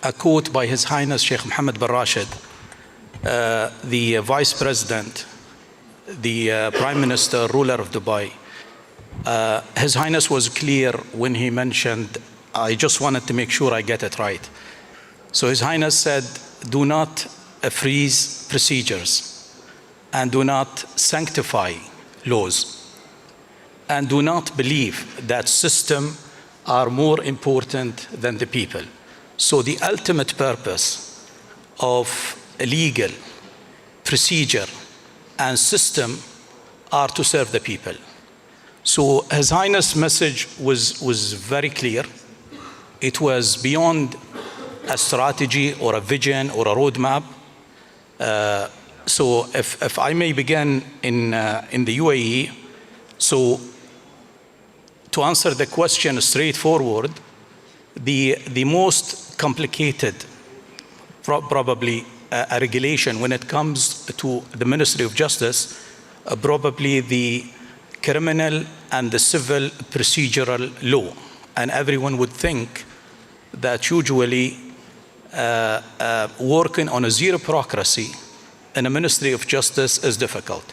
a quote by His Highness Sheikh Mohammed bin Rashid, the Vice President, the Prime Minister, ruler of Dubai. His Highness was clear when he mentioned, I just wanted to make sure I get it right. So His Highness said, do not freeze procedures, and do not sanctify laws, and do not believe that systems are more important than the people. So the ultimate purpose of a legal procedure and system are to serve the people. So His Highness' message was very clear. It was beyond a strategy or a vision or a roadmap. So if I may begin in the UAE, so to answer the question straightforward, the most complicated probably a regulation when it comes to the Ministry of Justice, probably the criminal and the civil procedural law. And everyone would think that usually working on a zero bureaucracy in a Ministry of Justice is difficult.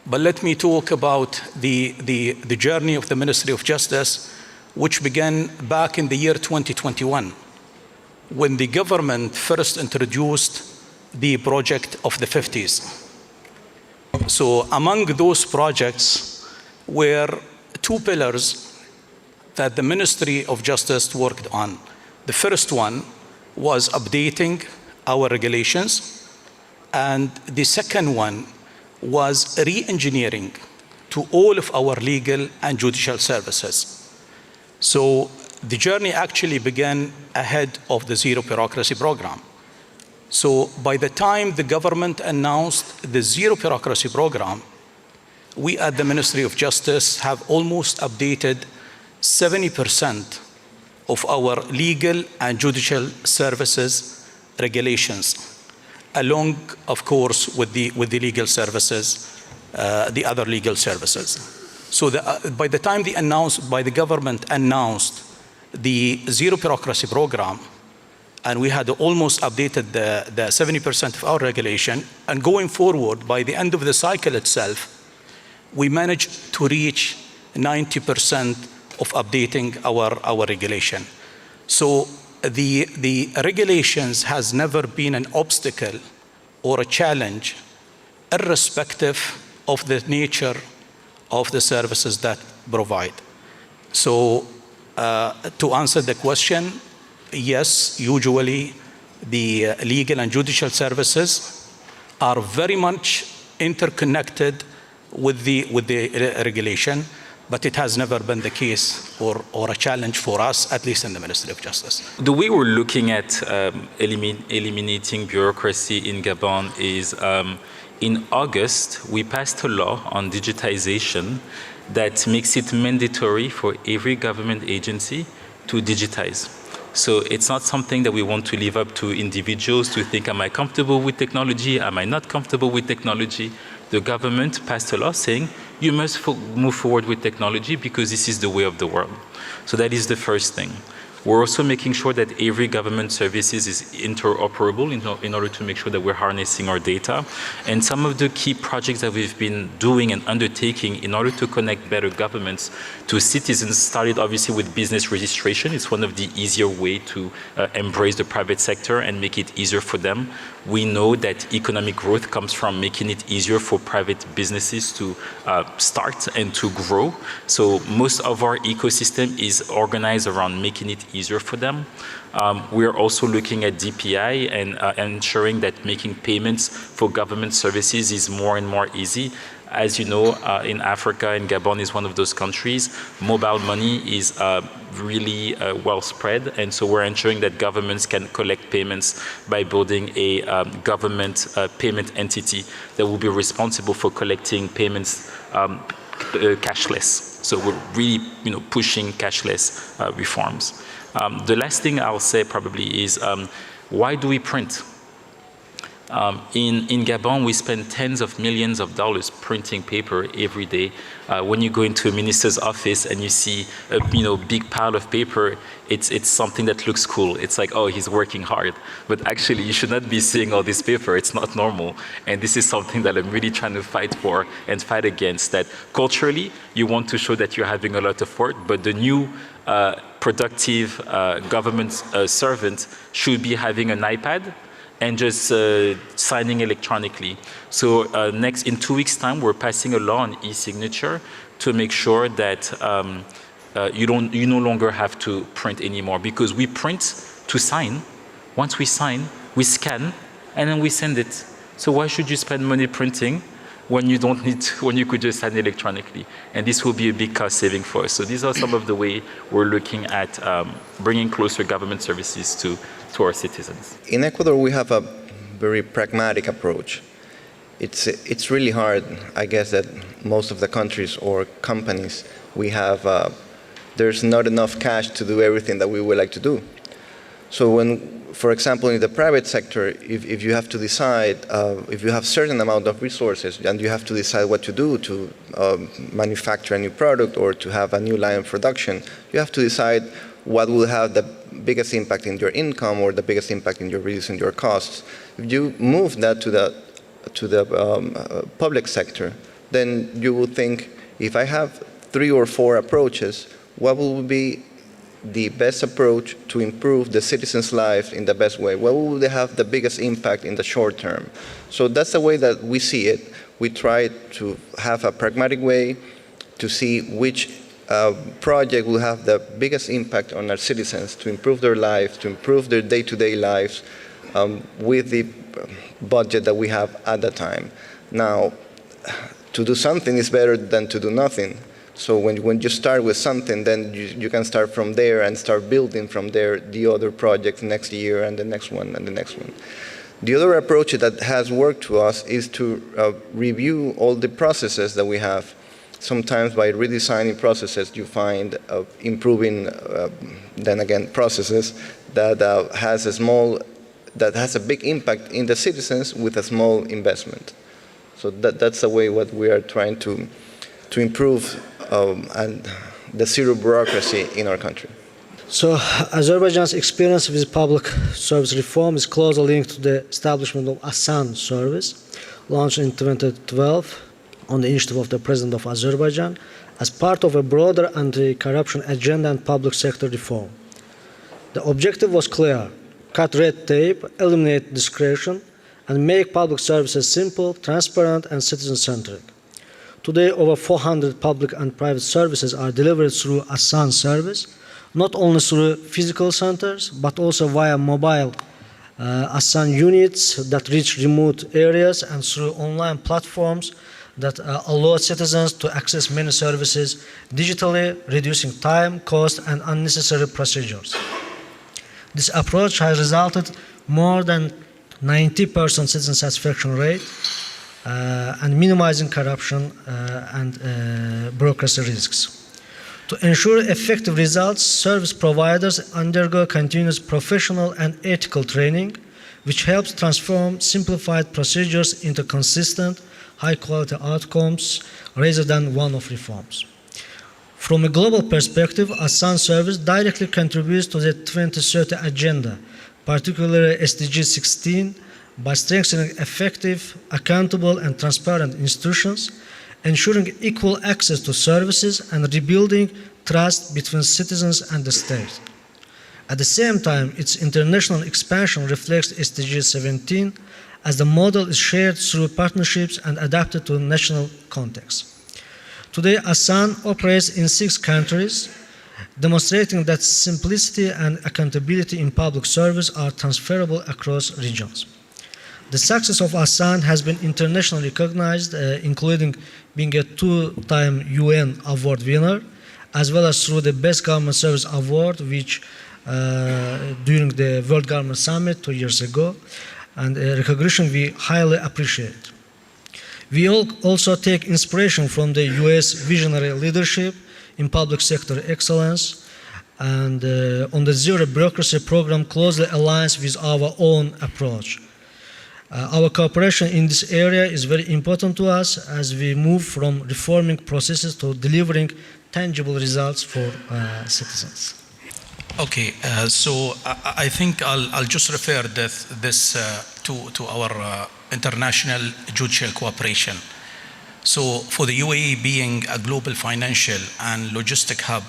But let me talk about the journey of the Ministry of Justice, which began back in the year 2021, when the government first introduced the project of the 50s. So among those projects were two pillars that the Ministry of Justice worked on. The first one was updating our regulations, and the second one was re-engineering to all of our legal and judicial services. So the journey actually began ahead of the Zero Bureaucracy program. So by the time the government announced the Zero Bureaucracy program, we at the Ministry of Justice have almost updated 70% of our legal and judicial services regulations, along, of course, with the legal services, the other legal services. So by the time the government announced the Zero Bureaucracy program, and we had almost updated the 70% of our regulation, and going forward, by the end of the cycle itself, we managed to reach 90% of updating our regulation. So the regulations has never been an obstacle or a challenge, irrespective of the nature of the services that provide. So to answer the question, yes, usually the legal and judicial services are very much interconnected with the regulation, but it has never been the case or a challenge for us, at least in the Ministry of Justice. The way we're looking at eliminating bureaucracy in Gabon is in August, we passed a law on digitization that makes it mandatory for every government agency to digitize. So it's not something that we want to leave up to individuals to think, am I comfortable with technology? Am I not comfortable with technology? The government passed a law saying, you must move forward with technology because this is the way of the world. So that is the first thing. We're also making sure that every government services is interoperable in order to make sure that we're harnessing our data. And some of the key projects that we've been doing and undertaking in order to connect better governments to citizens started obviously with business registration. It's one of the easier ways to embrace the private sector and make it easier for them. We know that economic growth comes from making it easier for private businesses to start and to grow. So most of our ecosystem is organized around making it easier for them. We're also looking at DPI and ensuring that making payments for government services is more and more easy. As you know, in Africa, and Gabon is one of those countries, mobile money is really well spread, and so we're ensuring that governments can collect payments by building a government payment entity that will be responsible for collecting payments cashless. So we're really, pushing cashless reforms. The last thing I'll say probably is, why do we print? In Gabon, we spend tens of millions of dollars printing paper every day. When you go into a minister's office and you see a big pile of paper, it's something that looks cool. It's like, oh, he's working hard. But actually, you should not be seeing all this paper. It's not normal. And this is something that I'm really trying to fight for and fight against. That culturally, you want to show that you're having a lot of work, but the new productive government servant should be having an iPad and just signing electronically. So in 2 weeks' time, we're passing a law on e-signature to make sure that you no longer have to print anymore, because we print to sign. Once we sign, we scan, and then we send it. So why should you spend money printing when you don't need to, when you could just sign electronically? And this will be a big cost saving for us. So these are some of the ways we're looking at bringing closer government services to our citizens. In Ecuador, we have a very pragmatic approach. It's really hard, I guess, that most of the countries or companies we have, there's not enough cash to do everything that we would like to do. So when, for example, in the private sector, if you have to decide, if you have certain amount of resources and you have to decide what to do to manufacture a new product or to have a new line of production, you have to decide what will have the biggest impact in your income or the biggest impact in your reducing your costs. If you move that to the public sector, then you will think, if I have 3 or 4 approaches, what will be the best approach to improve the citizens' life in the best way? What will they have the biggest impact in the short term? So that's the way that we see it. We try to have a pragmatic way to see which project will have the biggest impact on our citizens to improve their lives, to improve their day-to-day lives with the budget that we have at the time. Now, to do something is better than to do nothing. So when you start with something, then you can start from there and start building from there the other projects next year and the next one and the next one. The other approach that has worked to us is to review all the processes that we have. Sometimes by redesigning processes, you find improving, then again, processes that has a big impact in the citizens with a small investment. So that's the way what we are trying to improve and the zero bureaucracy in our country. So Azerbaijan's experience with public service reform is closely linked to the establishment of Assan service, launched in 2012 on the initiative of the President of Azerbaijan as part of a broader anti-corruption agenda and public sector reform. The objective was clear: cut red tape, eliminate discretion, and make public services simple, transparent, and citizen-centric. Today, over 400 public and private services are delivered through Assan service, not only through physical centers, but also via mobile Assan units that reach remote areas and through online platforms that allow citizens to access many services digitally, reducing time, cost, and unnecessary procedures. This approach has resulted more than 90% citizen satisfaction rate and minimizing corruption and bureaucracy risks. To ensure effective results, service providers undergo continuous professional and ethical training, which helps transform simplified procedures into consistent, high-quality outcomes rather than one-off reforms. From a global perspective, Assan service directly contributes to the 2030 agenda, particularly SDG 16, by strengthening effective, accountable, and transparent institutions, ensuring equal access to services, and rebuilding trust between citizens and the state. At the same time, its international expansion reflects SDG 17, as the model is shared through partnerships and adapted to national contexts. Today, Assan operates in 6 countries, demonstrating that simplicity and accountability in public service are transferable across regions. The success of Assan has been internationally recognized, including being a 2-time UN award winner, as well as through the Best Government Service Award, which during the World Government Summit 2 years ago, and a recognition we highly appreciate. We also take inspiration from the US visionary leadership in public sector excellence, and on the zero bureaucracy program closely aligns with our own approach. Our cooperation in this area is very important to us as we move from reforming processes to delivering tangible results for citizens. Okay, so I think I'll just refer this to our international judicial cooperation. So for the UAE being a global financial and logistic hub,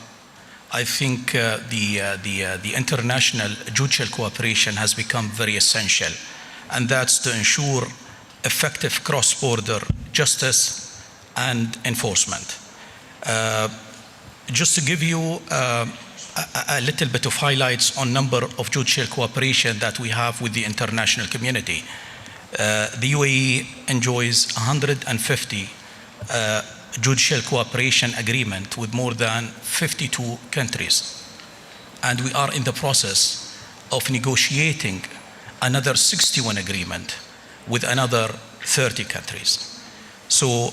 I think the international judicial cooperation has become very essential, and that's to ensure effective cross-border justice and enforcement. Just to give you a little bit of highlights on number of judicial cooperation that we have with the international community. The UAE enjoys 150 judicial cooperation agreement with more than 52 countries. And we are in the process of negotiating another 61 agreement with another 30 countries. So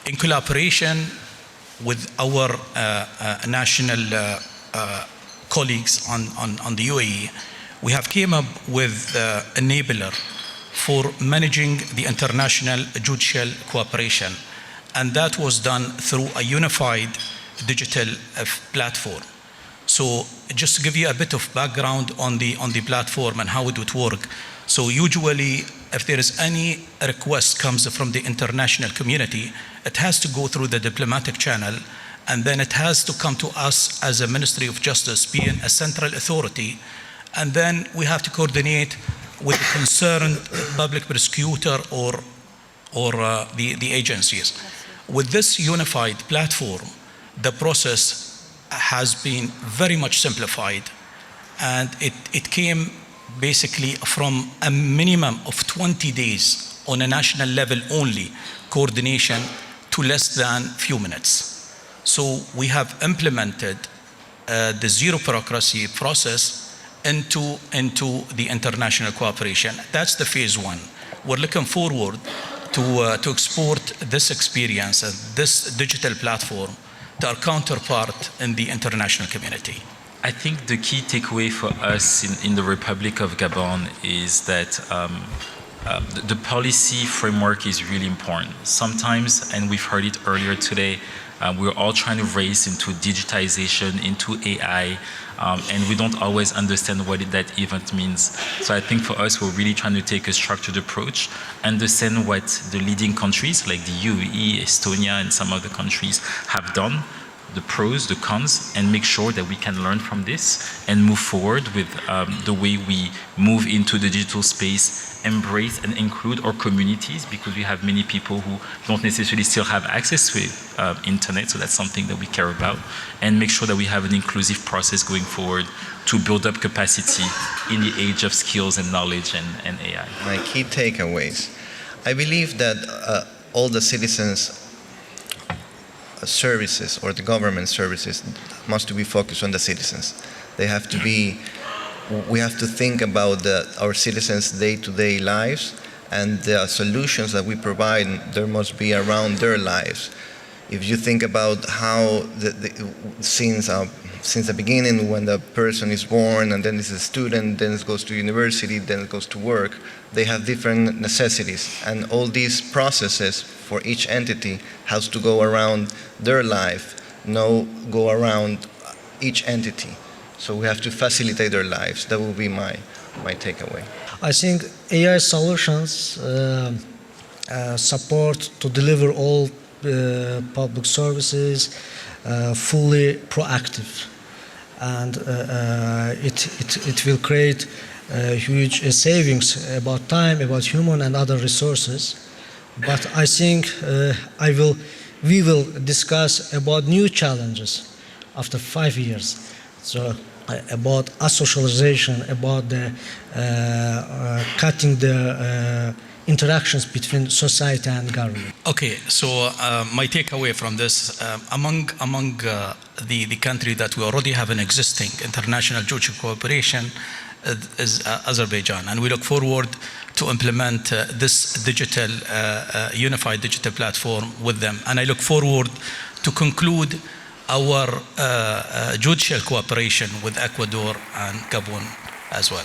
in collaboration with our national colleagues on the UAE, we have came up with enabler for managing the international judicial cooperation, and that was done through a unified digital platform. So just to give you a bit of background on the platform and how it would work. So usually if there is any request comes from the international community, it has to go through the diplomatic channel, and then it has to come to us as a Ministry of Justice, being a central authority, and then we have to coordinate with the concerned public prosecutor or the agencies. With this unified platform, the process has been very much simplified, and it came basically from a minimum of 20 days on a national level only coordination to less than few minutes. So we have implemented the zero bureaucracy process into the international cooperation. That's the phase one. We're looking forward to export this experience and this digital platform to our counterpart in the international community. I think the key takeaway for us in the Republic of Gabon is that the policy framework is really important. Sometimes, and we've heard it earlier today, we're all trying to race into digitization, into AI, and we don't always understand what that even means. So I think for us, we're really trying to take a structured approach, understand what the leading countries like the UAE, Estonia, and some other countries have done, the pros, the cons, and make sure that we can learn from this and move forward with the way we move into the digital space, embrace and include our communities, because we have many people who don't necessarily still have access to internet, so that's something that we care about, and make sure that we have an inclusive process going forward to build up capacity in the age of skills and knowledge and AI. My key takeaways. I believe that all the citizens' services or the government services must be focused on the citizens. They have to be, we have to think about our citizens' day-to-day lives, and the solutions that we provide, there must be around their lives. If you think about how since the beginning, when the person is born and then is a student, then it goes to university, then it goes to work, they have different necessities, and all these processes for each entity has to go around their life, go around each entity. So we have to facilitate their lives. That will be my takeaway. I think AI solutions support to deliver all public services fully proactive, and it will create huge savings about time, about human and other resources. But I think we will discuss about new challenges after 5 years. So about asocialization, about the cutting the interactions between society and government. Okay, so my takeaway from this, among the country that we already have an existing international judicial cooperation is Azerbaijan, and we look forward to implement this digital, unified digital platform with them. And I look forward to conclude our judicial cooperation with Ecuador and Gabon as well.